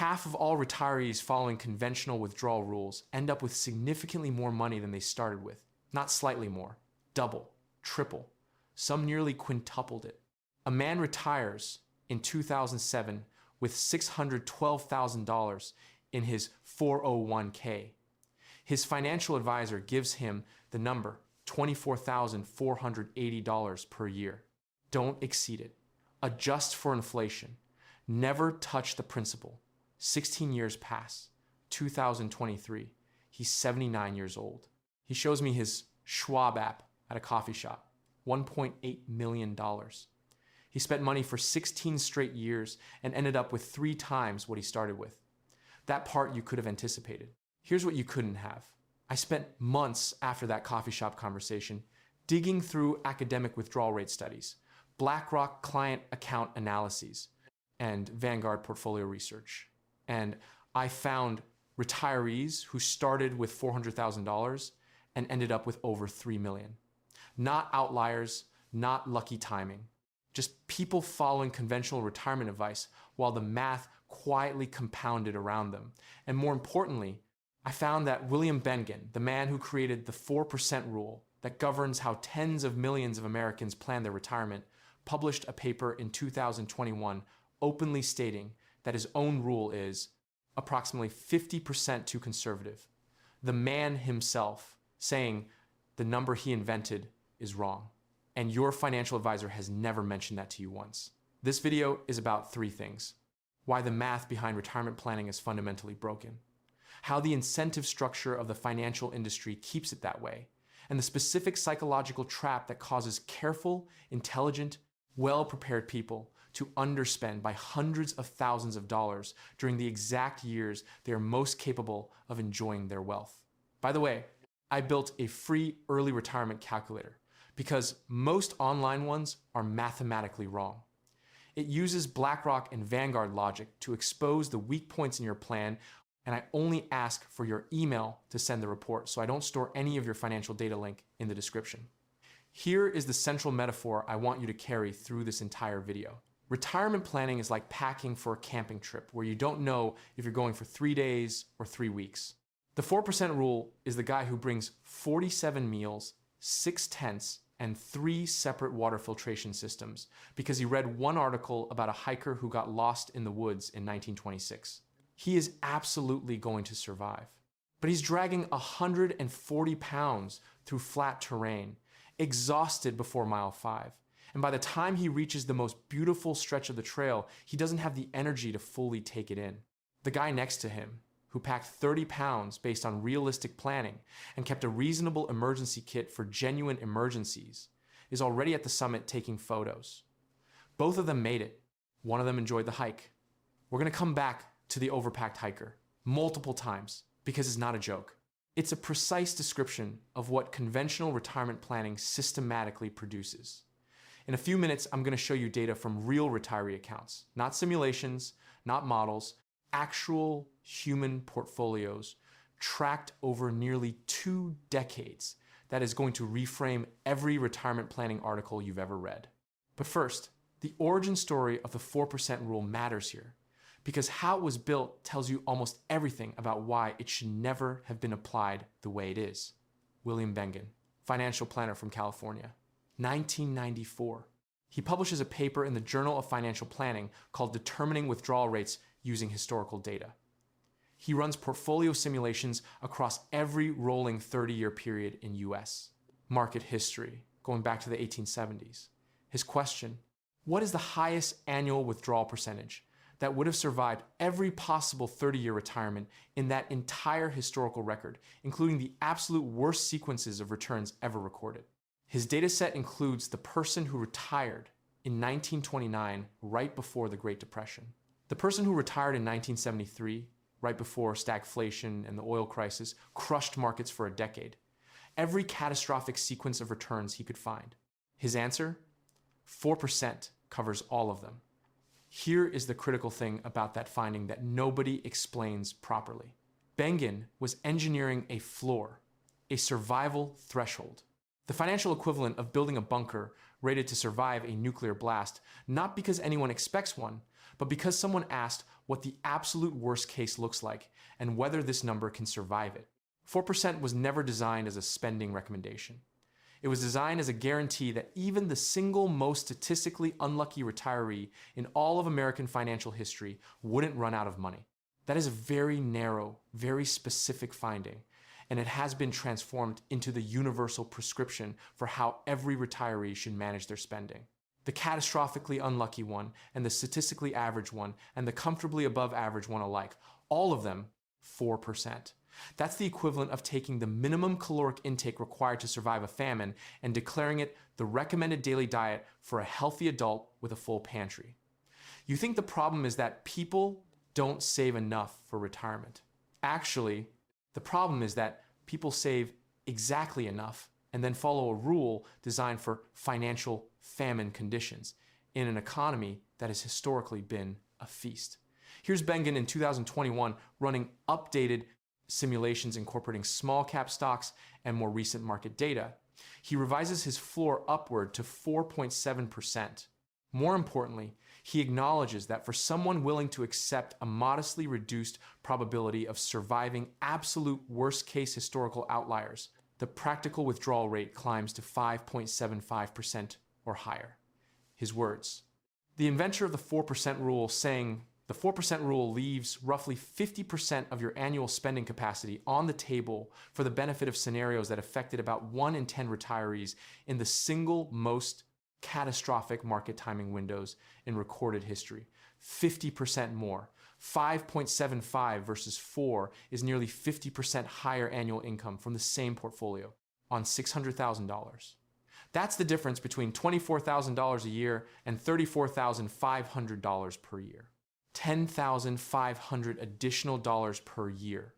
Half of all retirees following conventional withdrawal rules end up with significantly more money than they started with. Not slightly more, double, triple. Some nearly quintupled it. A man retires in 2007 with $612,000 in his 401k. His financial advisor gives him the number $24,480 per year. Don't exceed it. Adjust for inflation. Never touch the principal. 16 years pass. 2023. He's 79 years old. He shows me his Schwab app at a coffee shop. $1.8 million. He spent money for 16 straight years and ended up with 3 times what he started with. That part you could have anticipated. Here's what you couldn't have. I spent months after that coffee shop conversation digging through academic withdrawal rate studies, BlackRock client account analyses, and Vanguard portfolio research. And I found retirees who started with $400,000 and ended up with over $3 million. Not outliers, not lucky timing. Just people following conventional retirement advice while the math quietly compounded around them. And more importantly, I found that William Bengen, the man who created the 4% rule that governs how tens of millions of Americans plan their retirement, published a paper in 2021 openly stating that his own rule is approximately 50% too conservative. The man himself saying the number he invented is wrong. And your financial advisor has never mentioned that to you once. This video is about 3 things. Why the math behind retirement planning is fundamentally broken. How the incentive structure of the financial industry keeps it that way. And the specific psychological trap that causes careful, intelligent, well-prepared people to underspend by hundreds of thousands of dollars during the exact years they are most capable of enjoying their wealth. By the way, I built a free early retirement calculator because most online ones are mathematically wrong. It uses BlackRock and Vanguard logic to expose the weak points in your plan, and I only ask for your email to send the report, so I don't store any of your financial data link in the description. Here is the central metaphor I want you to carry through this entire video. Retirement planning is like packing for a camping trip where you don't know if you're going for 3 days or 3 weeks. The 4% rule is the guy who brings 47 meals, 6 tents, and 3 separate water filtration systems because he read one article about a hiker who got lost in the woods in 1926. He is absolutely going to survive. But he's dragging 140 pounds through flat terrain, exhausted before mile 5. And by the time he reaches the most beautiful stretch of the trail, he doesn't have the energy to fully take it in. The guy next to him, who packed 30 pounds based on realistic planning and kept a reasonable emergency kit for genuine emergencies, is already at the summit taking photos. Both of them made it. One of them enjoyed the hike. We're going to come back to the overpacked hiker multiple times because it's not a joke. It's a precise description of what conventional retirement planning systematically produces. In a few minutes, I'm going to show you data from real retiree accounts, not simulations, not models, actual human portfolios tracked over nearly 2 decades that is going to reframe every retirement planning article you've ever read. But first, the origin story of the 4% rule matters here because how it was built tells you almost everything about why it should never have been applied the way it is. William Bengen, financial planner from California. 1994. He publishes a paper in the Journal of Financial Planning called Determining Withdrawal Rates Using Historical Data. He runs portfolio simulations across every rolling 30-year period in US. Market history, going back to the 1870s. His question, what is the highest annual withdrawal percentage that would have survived every possible 30-year retirement in that entire historical record, including the absolute worst sequences of returns ever recorded? His dataset includes the person who retired in 1929, right before the Great Depression. The person who retired in 1973, right before stagflation and the oil crisis, crushed markets for a decade. Every catastrophic sequence of returns he could find. His answer? 4% covers all of them. Here is the critical thing about that finding that nobody explains properly. Bengen was engineering a floor, a survival threshold. The financial equivalent of building a bunker rated to survive a nuclear blast, not because anyone expects one, but because someone asked what the absolute worst case looks like and whether this number can survive it. 4% was never designed as a spending recommendation. It was designed as a guarantee that even the single most statistically unlucky retiree in all of American financial history wouldn't run out of money. That is a very narrow, very specific finding, and it has been transformed into the universal prescription for how every retiree should manage their spending. The catastrophically unlucky one, and the statistically average one, and the comfortably above average one alike, all of them 4%. That's the equivalent of taking the minimum caloric intake required to survive a famine and declaring it the recommended daily diet for a healthy adult with a full pantry. You think the problem is that people don't save enough for retirement. Actually, the problem is that people save exactly enough and then follow a rule designed for financial famine conditions in an economy that has historically been a feast. Here's Bengen in 2021 running updated simulations incorporating small cap stocks and more recent market data. He revises his floor upward to 4.7%. More importantly, he acknowledges that for someone willing to accept a modestly reduced probability of surviving absolute worst-case historical outliers, the practical withdrawal rate climbs to 5.75% or higher. His words. The inventor of the 4% rule saying, the 4% rule leaves roughly 50% of your annual spending capacity on the table for the benefit of scenarios that affected about 1 in 10 retirees in the single most catastrophic market timing windows in recorded history. 50% more. 5.75 versus 4 is nearly 50% higher annual income from the same portfolio on $600,000. That's the difference between $24,000 a year and $34,500 per year. $10,500 additional dollars per year.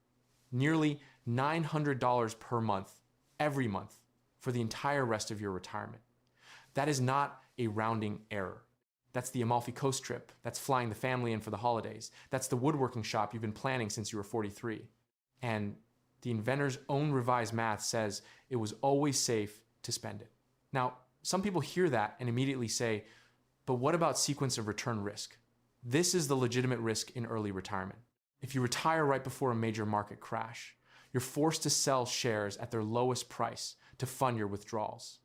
Nearly $900 per month, every month, for the entire rest of your retirement. That is not a rounding error. That's the Amalfi Coast trip. That's flying the family in for the holidays. That's the woodworking shop you've been planning since you were 43. And the inventor's own revised math says it was always safe to spend it. Now, some people hear that and immediately say, but what about sequence of return risk? This is the legitimate risk in early retirement. If you retire right before a major market crash, you're forced to sell shares at their lowest price to fund your withdrawals.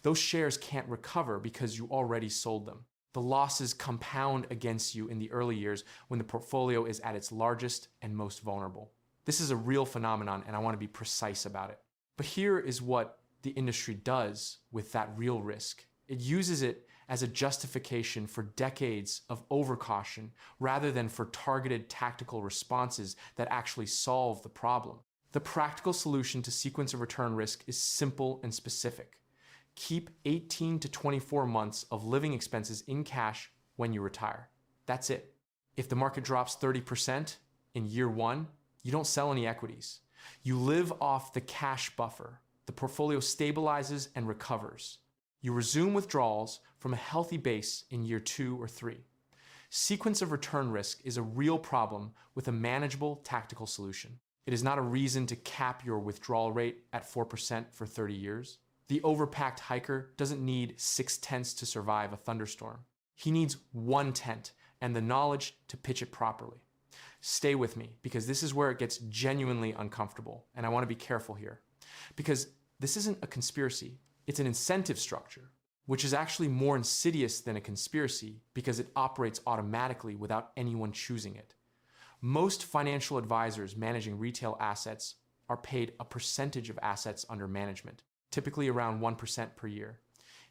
Those shares can't recover because you already sold them. The losses compound against you in the early years when the portfolio is at its largest and most vulnerable. This is a real phenomenon, and I want to be precise about it. But here is what the industry does with that real risk. It uses it as a justification for decades of overcaution rather than for targeted tactical responses that actually solve the problem. The practical solution to sequence of return risk is simple and specific. Keep 18 to 24 months of living expenses in cash when you retire. That's it. If the market drops 30% in year 1, you don't sell any equities. You live off the cash buffer. The portfolio stabilizes and recovers. You resume withdrawals from a healthy base in year 2 or 3. Sequence of return risk is a real problem with a manageable tactical solution. It is not a reason to cap your withdrawal rate at 4% for 30 years. The overpacked hiker doesn't need 6/10 to survive a thunderstorm. He needs 1/10 and the knowledge to pitch it properly. Stay with me, because this is where it gets genuinely uncomfortable, and I want to be careful here. Because this isn't a conspiracy, it's an incentive structure, which is actually more insidious than a conspiracy because it operates automatically without anyone choosing it. Most financial advisors managing retail assets are paid a percentage of assets under management, typically around 1% per year.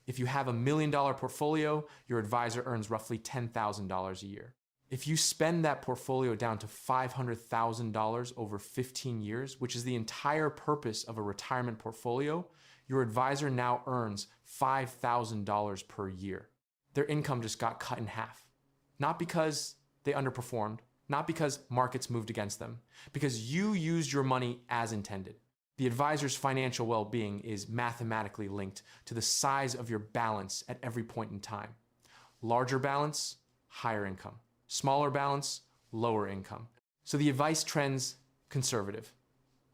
If you have $1 million portfolio, your advisor earns roughly $10,000 a year. If you spend that portfolio down to $500,000 over 15 years, which is the entire purpose of a retirement portfolio, your advisor now earns $5,000 per year. Their income just got cut in half. Not because they underperformed, not because markets moved against them, because you used your money as intended. The advisor's financial well-being is mathematically linked to the size of your balance at every point in time. Larger balance, higher income. Smaller balance, lower income. So the advice trends conservative.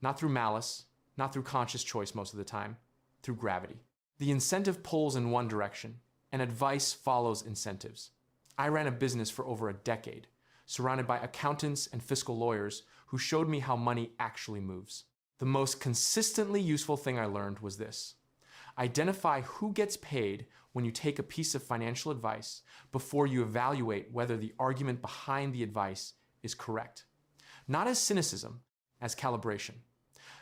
Not through malice, not through conscious choice most of the time, through gravity. The incentive pulls in one direction, and advice follows incentives. I ran a business for over a decade, surrounded by accountants and fiscal lawyers who showed me how money actually moves. The most consistently useful thing I learned was this: identify who gets paid when you take a piece of financial advice before you evaluate whether the argument behind the advice is correct. Not as cynicism, as calibration.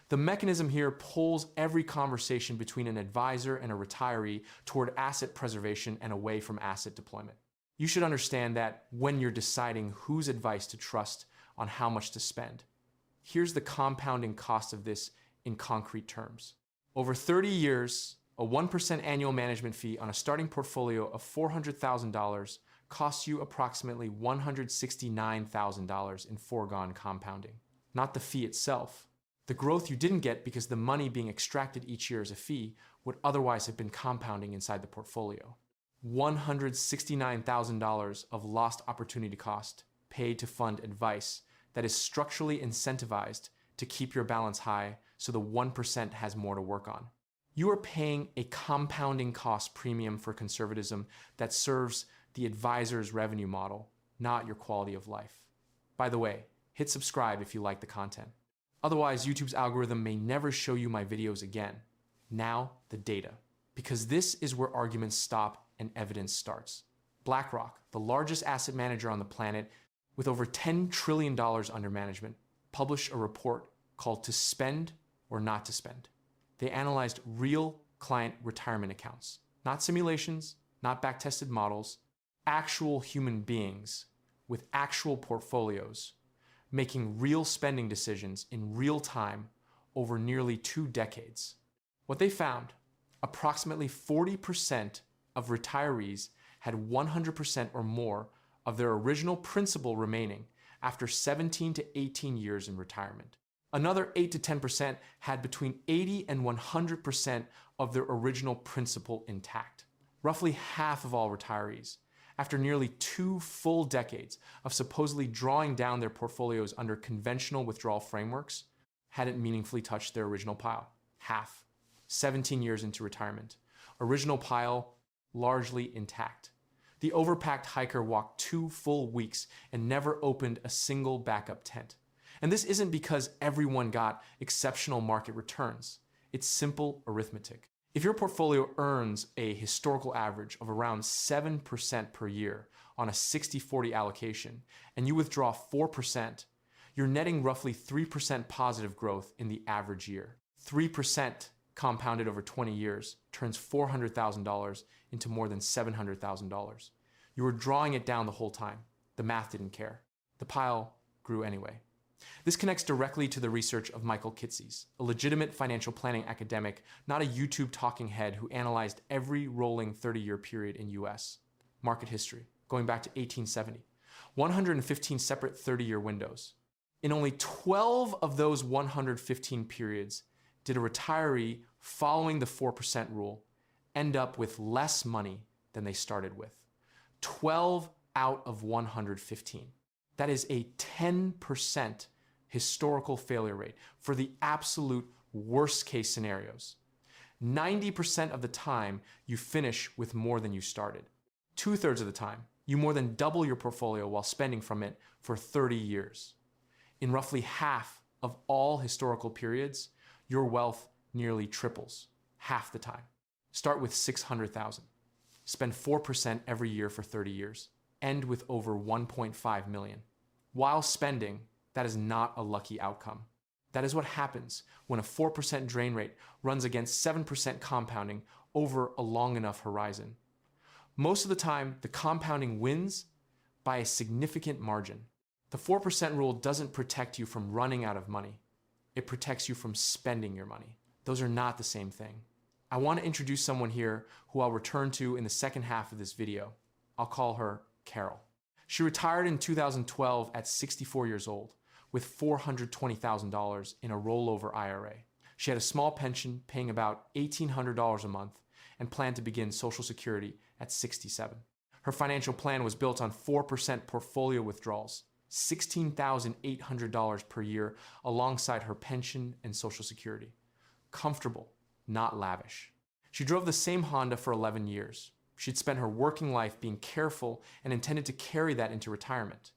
The mechanism here pulls every conversation between an advisor and a retiree toward asset preservation and away from asset deployment. You should understand that when you're deciding whose advice to trust on how much to spend. Here's the compounding cost of this in concrete terms. Over 30 years, a 1% annual management fee on a starting portfolio of $400,000 costs you approximately $169,000 in foregone compounding. Not the fee itself. The growth you didn't get because the money being extracted each year as a fee would otherwise have been compounding inside the portfolio. $169,000 of lost opportunity cost paid to fund advice that is structurally incentivized to keep your balance high so the 1% has more to work on. You are paying a compounding cost premium for conservatism that serves the advisor's revenue model, not your quality of life. By the way, hit subscribe if you like the content. Otherwise, YouTube's algorithm may never show you my videos again. Now, the data. Because this is where arguments stop and evidence starts. BlackRock, the largest asset manager on the planet with over $10 trillion under management, published a report called To Spend or Not to Spend. They analyzed real client retirement accounts, not simulations, not back-tested models, actual human beings with actual portfolios, making real spending decisions in real time over nearly 2 decades. What they found, approximately 40% of retirees had 100% or more of their original principal remaining after 17 to 18 years in retirement. Another 8 to 10% had between 80 and 100% of their original principal intact. Roughly half of all retirees, after nearly 2 full decades of supposedly drawing down their portfolios under conventional withdrawal frameworks, hadn't meaningfully touched their original pile. Half. 17 years into retirement. Original pile largely intact. The overpacked hiker walked 2 full weeks and never opened a single backup tent. And this isn't because everyone got exceptional market returns. It's simple arithmetic. If your portfolio earns a historical average of around 7% per year on a 60-40 allocation, and you withdraw 4%, you're netting roughly 3% positive growth in the average year. 3% compounded over 20 years turns $400,000 into more than $700,000. You were drawing it down the whole time. The math didn't care. The pile grew anyway. This connects directly to the research of Michael Kitces, a legitimate financial planning academic, not a YouTube talking head who analyzed every rolling 30-year period in US market history, going back to 1870. 115 separate 30-year windows. In only 12 of those 115 periods did a retiree following the 4% rule end up with less money than they started with. 12 out of 115. That is a 10% historical failure rate for the absolute worst case scenarios. 90% of the time, you finish with more than you started. 2/3 of the time, you more than double your portfolio while spending from it for 30 years. In roughly half of all historical periods, your wealth nearly triples, half the time. Start with $600,000. Spend 4% every year for 30 years. End with over $1.5 million. While spending, that is not a lucky outcome. That is what happens when a 4% drain rate runs against 7% compounding over a long enough horizon. Most of the time, the compounding wins by a significant margin. The 4% rule doesn't protect you from running out of money. It protects you from spending your money. Those are not the same thing. I want to introduce someone here who I'll return to in the second half of this video. I'll call her Carol. She retired in 2012 at 64 years old with $420,000 in a rollover IRA. She had a small pension paying about $1,800 a month and planned to begin Social Security at 67. Her financial plan was built on 4% portfolio withdrawals, $16,800 per year alongside her pension and Social Security. Comfortable, not lavish. She drove the same Honda for 11 years. She'd spent her working life being careful and intended to carry that into retirement.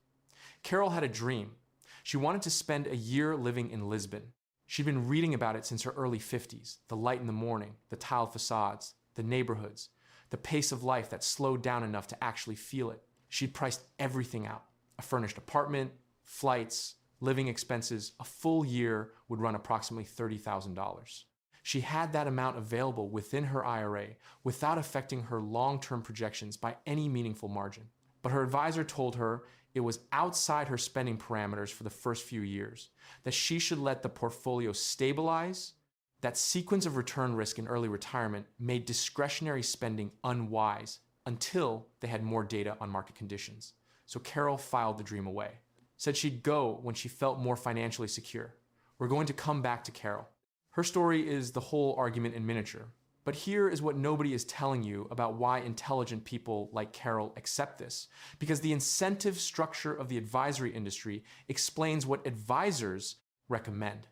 Carol had a dream. She wanted to spend a year living in Lisbon. She'd been reading about it since her early 50s, the light in the morning, the tiled facades, the neighborhoods, the pace of life that slowed down enough to actually feel it. She'd priced everything out. A furnished apartment, flights, living expenses. A full year would run approximately $30,000. She had that amount available within her IRA without affecting her long-term projections by any meaningful margin. But her advisor told her it was outside her spending parameters for the first few years, that she should let the portfolio stabilize. That sequence of return risk in early retirement made discretionary spending unwise until they had more data on market conditions. So Carol filed the dream away, said she'd go when she felt more financially secure. We're going to come back to Carol. Her story is the whole argument in miniature. But here is what nobody is telling you about why intelligent people like Carol accept this. Because the incentive structure of the advisory industry explains what advisors recommend.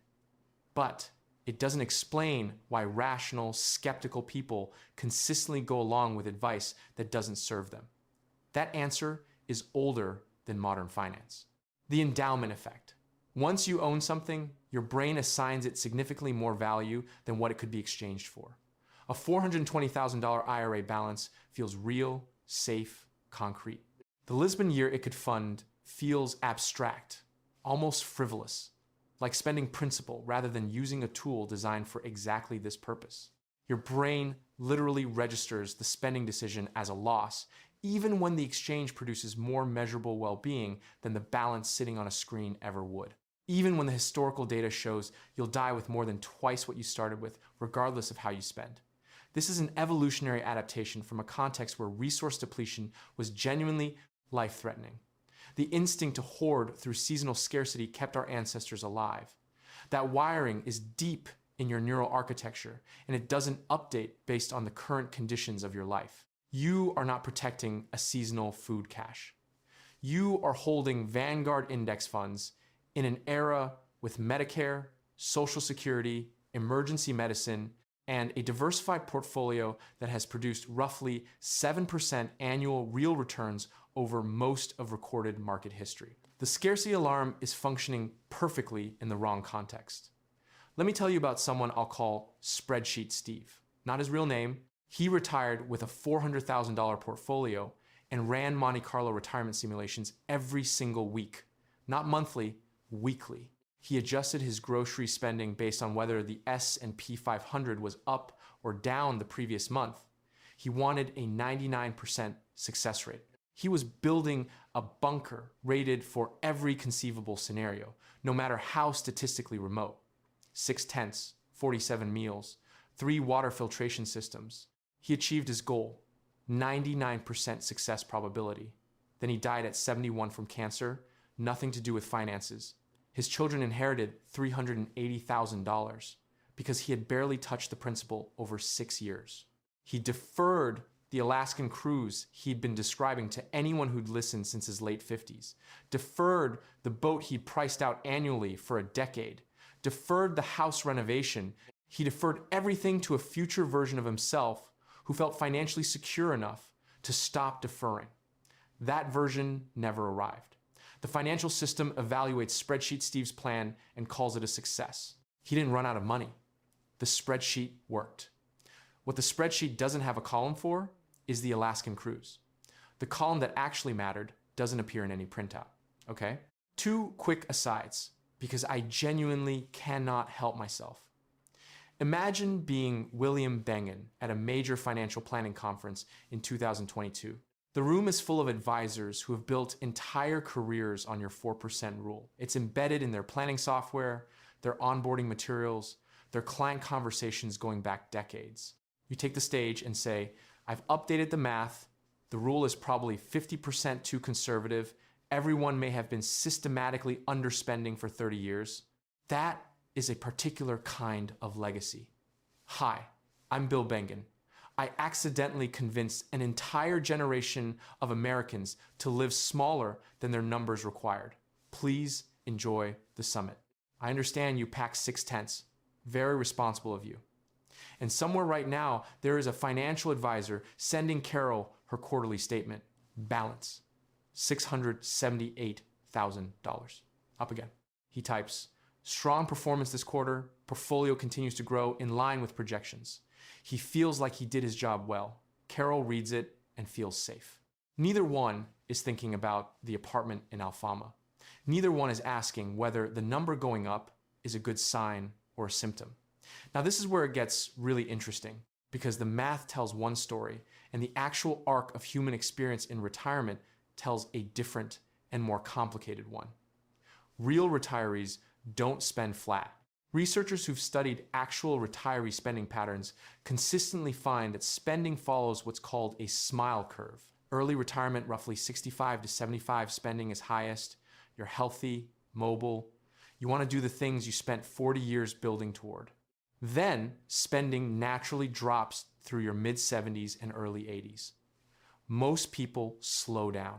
But it doesn't explain why rational, skeptical people consistently go along with advice that doesn't serve them. That answer is older than modern finance. The endowment effect. Once you own something, your brain assigns it significantly more value than what it could be exchanged for. A $420,000 IRA balance feels real, safe, concrete. The Lisbon year it could fund feels abstract, almost frivolous, like spending principal rather than using a tool designed for exactly this purpose. Your brain literally registers the spending decision as a loss, even when the exchange produces more measurable well-being than the balance sitting on a screen ever would. Even when the historical data shows you'll die with more than twice what you started with, regardless of how you spend. This is an evolutionary adaptation from a context where resource depletion was genuinely life-threatening. The instinct to hoard through seasonal scarcity kept our ancestors alive. That wiring is deep in your neural architecture, and it doesn't update based on the current conditions of your life. You are not protecting a seasonal food cache. You are holding Vanguard index funds in an era with Medicare, Social Security, emergency medicine, and a diversified portfolio that has produced roughly 7% annual real returns over most of recorded market history. The scarcity alarm is functioning perfectly in the wrong context. Let me tell you about someone I'll call Spreadsheet Steve. Not his real name. He retired with a $400,000 portfolio and ran Monte Carlo retirement simulations every single week. Not monthly, weekly. He adjusted his grocery spending based on whether the S&P 500 was up or down the previous month. He wanted a 99% success rate. He was building a bunker rated for every conceivable scenario, no matter how statistically remote. 6 tents, 47 meals, 3 water filtration systems. He achieved his goal, 99% success probability. Then he died at 71 from cancer, nothing to do with finances. His children inherited $380,000 because he had barely touched the principal over 6 years. He deferred the Alaskan cruise he'd been describing to anyone who'd listened since his late 50s, deferred the boat he'd priced out annually for a decade, deferred the house renovation. He deferred everything to a future version of himself who felt financially secure enough to stop deferring. That version never arrived. The financial system evaluates Spreadsheet Steve's plan and calls it a success. He didn't run out of money. The spreadsheet worked. What the spreadsheet doesn't have a column for is the Alaskan cruise. The column that actually mattered doesn't appear in any printout, okay? 2 quick asides, because I genuinely cannot help myself. Imagine being William Bengen at a major financial planning conference in 2022. The room is full of advisors who have built entire careers on your 4% rule. It's embedded in their planning software, their onboarding materials, their client conversations going back decades. You take the stage and say, I've updated the math. The rule is probably 50% too conservative. Everyone may have been systematically underspending for 30 years. That is a particular kind of legacy. Hi, I'm Bill Bengen. I accidentally convinced an entire generation of Americans to live smaller than their numbers required. Please enjoy the summit. I understand you packed 6 tents. Very responsible of you. And somewhere right now, there is a financial advisor sending Carol her quarterly statement. Balance, $678,000. Up again. He types, strong performance this quarter. Portfolio continues to grow in line with projections. He feels like he did his job well. Carol reads it and feels safe. Neither one is thinking about the apartment in Alfama. Neither one is asking whether the number going up is a good sign or a symptom. Now, this is where it gets really interesting because the math tells one story and the actual arc of human experience in retirement tells a different and more complicated one. Real retirees don't spend flat. Researchers who've studied actual retiree spending patterns consistently find that spending follows what's called a smile curve. Early retirement, roughly 65 to 75 spending is highest. You're healthy, mobile. You want to do the things you spent 40 years building toward. Then spending naturally drops through your mid-70s and early 80s. Most people slow down.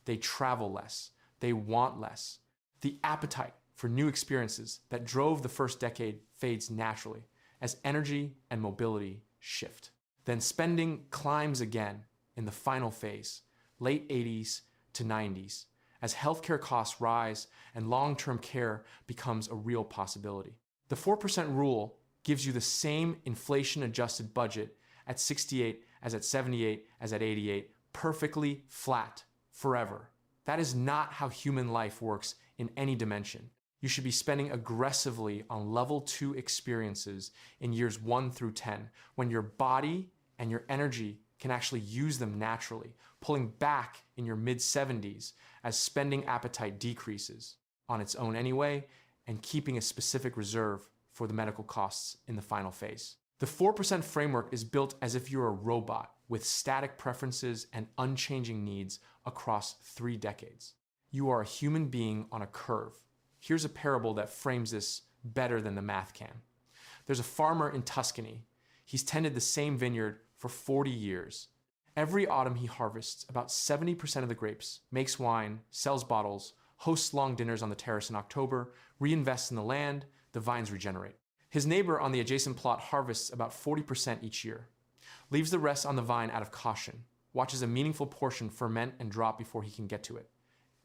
They travel less. They want less. The appetite for new experiences that drove the first decade fades naturally as energy and mobility shift. Then spending climbs again in the final phase, late 80s to 90s, as healthcare costs rise and long-term care becomes a real possibility. The 4% rule gives you the same inflation-adjusted budget at 68 as at 78 as at 88, perfectly flat, forever. That is not how human life works in any dimension. You should be spending aggressively on level 2 experiences in years 1 through 10, when your body and your energy can actually use them naturally, pulling back in your mid-70s as spending appetite decreases on its own anyway, and keeping a specific reserve for the medical costs in the final phase. The 4% framework is built as if you're a robot with static preferences and unchanging needs across 3 decades. You are a human being on a curve. Here's a parable that frames this better than the math can. There's a farmer in Tuscany. He's tended the same vineyard for 40 years. Every autumn he harvests about 70% of the grapes, makes wine, sells bottles, hosts long dinners on the terrace in October, reinvests in the land, the vines regenerate. His neighbor on the adjacent plot harvests about 40% each year, leaves the rest on the vine out of caution, watches a meaningful portion ferment and drop before he can get to it.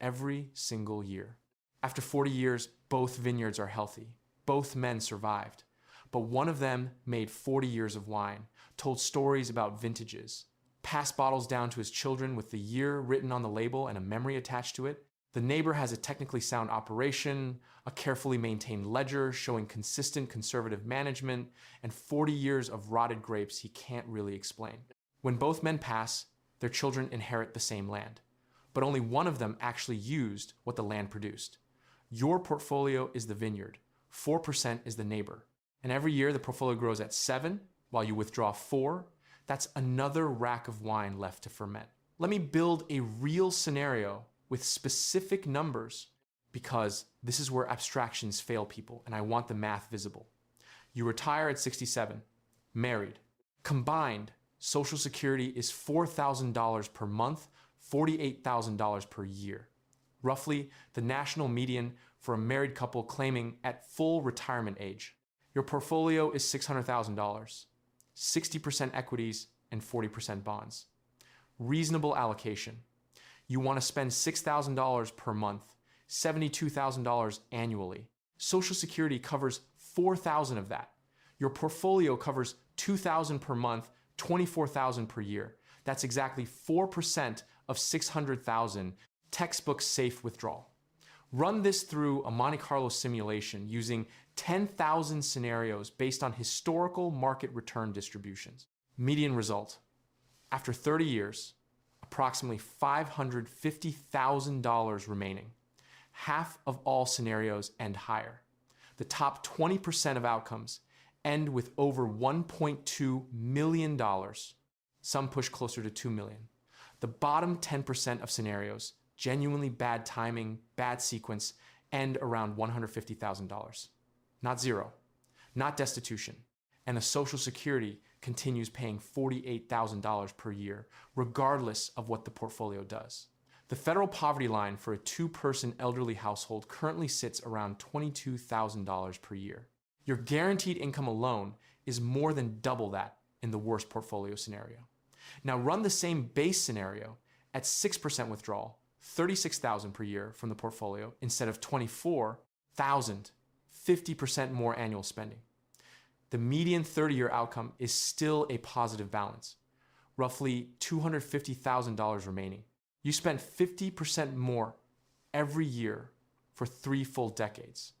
Every single year. After 40 years, both vineyards are healthy. Both men survived. But one of them made 40 years of wine, told stories about vintages, passed bottles down to his children with the year written on the label and a memory attached to it. The neighbor has a technically sound operation, a carefully maintained ledger showing consistent conservative management, and 40 years of rotted grapes he can't really explain. When both men pass, their children inherit the same land. But only one of them actually used what the land produced. Your portfolio is the vineyard, 4% is the neighbor. And every year the portfolio grows at 7, while you withdraw 4. That's another rack of wine left to ferment. Let me build a real scenario with specific numbers, because this is where abstractions fail people, and I want the math visible. You retire at 67, married. Combined, Social Security is $4,000 per month, $48,000 per year. Roughly the national median for a married couple claiming at full retirement age. Your portfolio is $600,000, 60% equities and 40% bonds. Reasonable allocation. You want to spend $6,000 per month, $72,000 annually. Social Security covers $4,000 of that. Your portfolio covers $2,000 per month, $24,000 per year. That's exactly 4% of $600,000, textbook safe withdrawal. Run this through a Monte Carlo simulation using 10,000 scenarios based on historical market return distributions. Median result. After 30 years, approximately $550,000 remaining. Half of all scenarios end higher. The top 20% of outcomes end with over $1.2 million. Some push closer to $2 million. The bottom 10% of scenarios, genuinely bad timing, bad sequence, end around $150,000. Not zero, not destitution. And the Social Security continues paying $48,000 per year, regardless of what the portfolio does. The federal poverty line for a 2-person elderly household currently sits around $22,000 per year. Your guaranteed income alone is more than double that in the worst portfolio scenario. Now run the same base scenario at 6% withdrawal, $36,000 per year from the portfolio instead of $24,000, 50% more annual spending. The median 30-year outcome is still a positive balance, roughly $250,000 remaining. You spent 50% more every year for 3 full decades.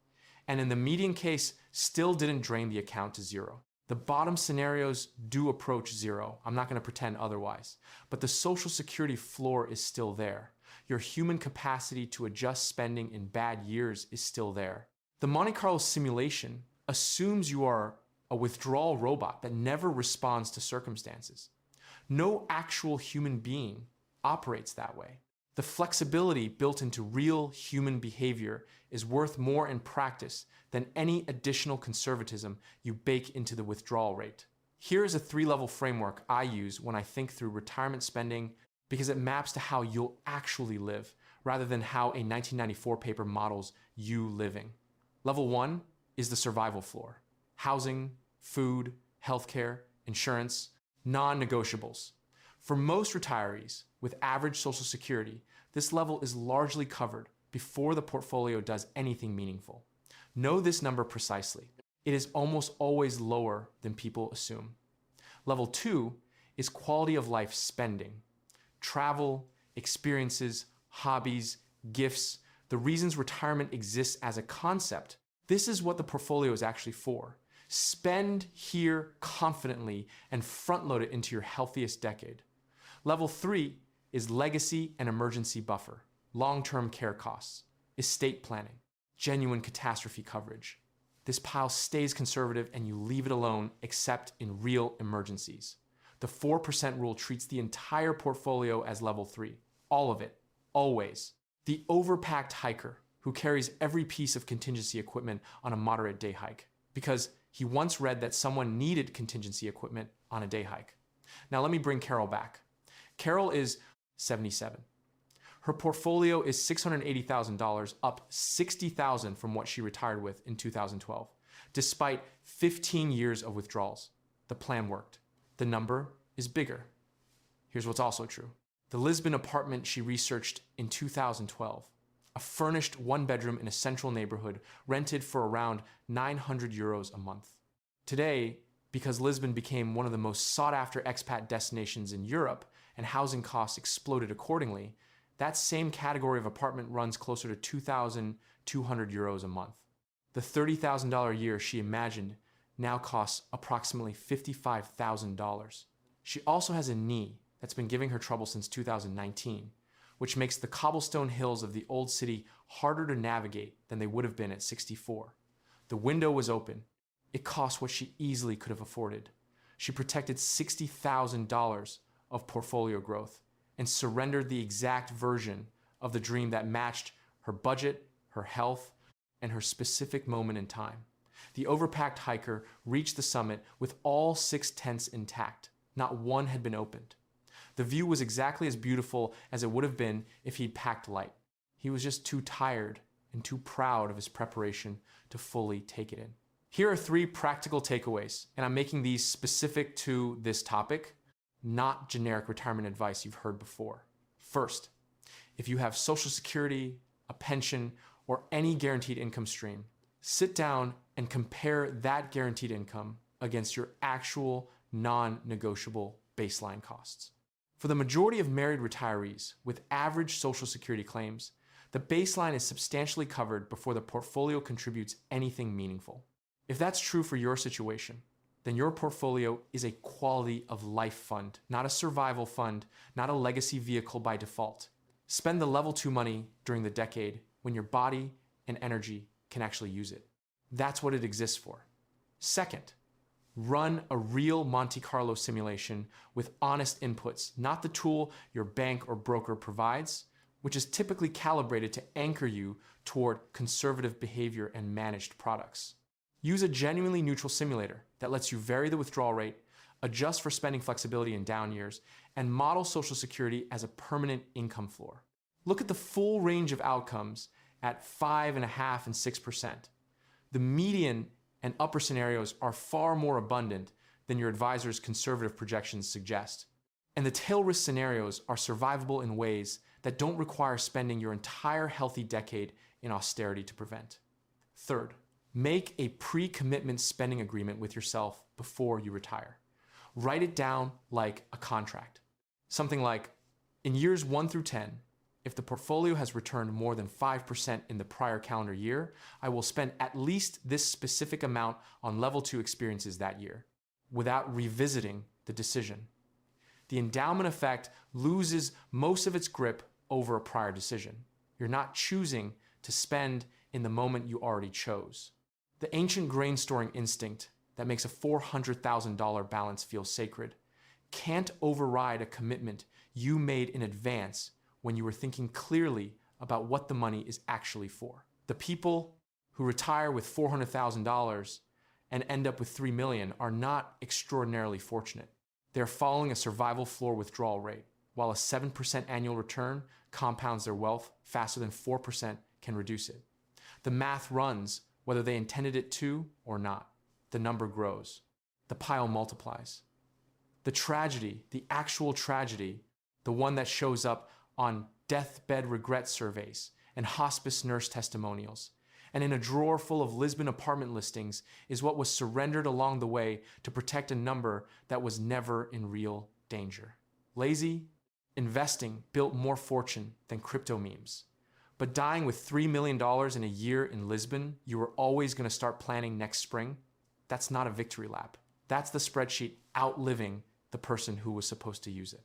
And in the median case, still didn't drain the account to zero. The bottom scenarios do approach zero. I'm not going to pretend otherwise. But the Social Security floor is still there. Your human capacity to adjust spending in bad years is still there. The Monte Carlo simulation assumes you are a withdrawal robot that never responds to circumstances. No actual human being operates that way. The flexibility built into real human behavior is worth more in practice than any additional conservatism you bake into the withdrawal rate. Here is a 3-level framework I use when I think through retirement spending because it maps to how you'll actually live rather than how a 1994 paper models you living. Level 1 is the survival floor. Housing, food, healthcare, insurance, non-negotiables. For most retirees with average Social Security, this level is largely covered before the portfolio does anything meaningful. Know this number precisely. It is almost always lower than people assume. Level 2 is quality of life spending. Travel, experiences, hobbies, gifts, the reasons retirement exists as a concept. This is what the portfolio is actually for. Spend here confidently and front load it into your healthiest decade. Level 3 is legacy and emergency buffer, long-term care costs, estate planning, genuine catastrophe coverage. This pile stays conservative and you leave it alone except in real emergencies. The 4% rule treats the entire portfolio as level 3, all of it, always. The overpacked hiker who carries every piece of contingency equipment on a moderate day hike because he once read that someone needed contingency equipment on a day hike. Now let me bring Carol back. Carol is 77. Her portfolio is $680,000, up $60,000 from what she retired with in 2012, despite 15 years of withdrawals. The plan worked. The number is bigger. Here's what's also true. The Lisbon apartment she researched in 2012, a furnished 1-bedroom in a central neighborhood rented for around 900 euros a month. Today, because Lisbon became one of the most sought-after expat destinations in Europe and housing costs exploded accordingly, that same category of apartment runs closer to 2,200 euros a month. The $30,000 a year she imagined now costs approximately $55,000. She also has a knee that's been giving her trouble since 2019, which makes the cobblestone hills of the old city harder to navigate than they would have been at 64. The window was open. It cost what she easily could have afforded. She protected $60,000 of portfolio growth and surrendered the exact version of the dream that matched her budget, her health, and her specific moment in time. The overpacked hiker reached the summit with all 6 tents intact. Not one had been opened. The view was exactly as beautiful as it would have been if he'd packed light. He was just too tired and too proud of his preparation to fully take it in. Here are 3 practical takeaways, and I'm making these specific to this topic, not generic retirement advice you've heard before. First, if you have Social Security, a pension, or any guaranteed income stream, sit down and compare that guaranteed income against your actual non-negotiable baseline costs. For the majority of married retirees with average Social Security claims, the baseline is substantially covered before the portfolio contributes anything meaningful. If that's true for your situation, then your portfolio is a quality of life fund, not a survival fund, not a legacy vehicle by default. Spend the level 2 money during the decade when your body and energy can actually use it. That's what it exists for. Second, run a real Monte Carlo simulation with honest inputs, not the tool your bank or broker provides, which is typically calibrated to anchor you toward conservative behavior and managed products. Use a genuinely neutral simulator that lets you vary the withdrawal rate, adjust for spending flexibility in down years, and model Social Security as a permanent income floor. Look at the full range of outcomes at 5.5% and 6%. The median and upper scenarios are far more abundant than your advisor's conservative projections suggest. And the tail risk scenarios are survivable in ways that don't require spending your entire healthy decade in austerity to prevent. Third, make a pre-commitment spending agreement with yourself before you retire. Write it down like a contract. Something like, in years 1 through 10, if the portfolio has returned more than 5% in the prior calendar year, I will spend at least this specific amount on level 2 experiences that year, without revisiting the decision. The endowment effect loses most of its grip over a prior decision. You're not choosing to spend in the moment you already chose. The ancient grain storing instinct that makes a $400,000 balance feel sacred can't override a commitment you made in advance when you were thinking clearly about what the money is actually for. The people who retire with $400,000 and end up with $3 million are not extraordinarily fortunate. They're following a survival floor withdrawal rate, while a 7% annual return compounds their wealth faster than 4% can reduce it. The math runs whether they intended it to or not. The number grows. The pile multiplies. The tragedy, the actual tragedy, the one that shows up on deathbed regret surveys and hospice nurse testimonials, and in a drawer full of Lisbon apartment listings, is what was surrendered along the way to protect a number that was never in real danger. Lazy investing built more fortune than crypto memes. But dying with $3 million in a year in Lisbon, you were always going to start planning next spring, that's not a victory lap. That's the spreadsheet outliving the person who was supposed to use it.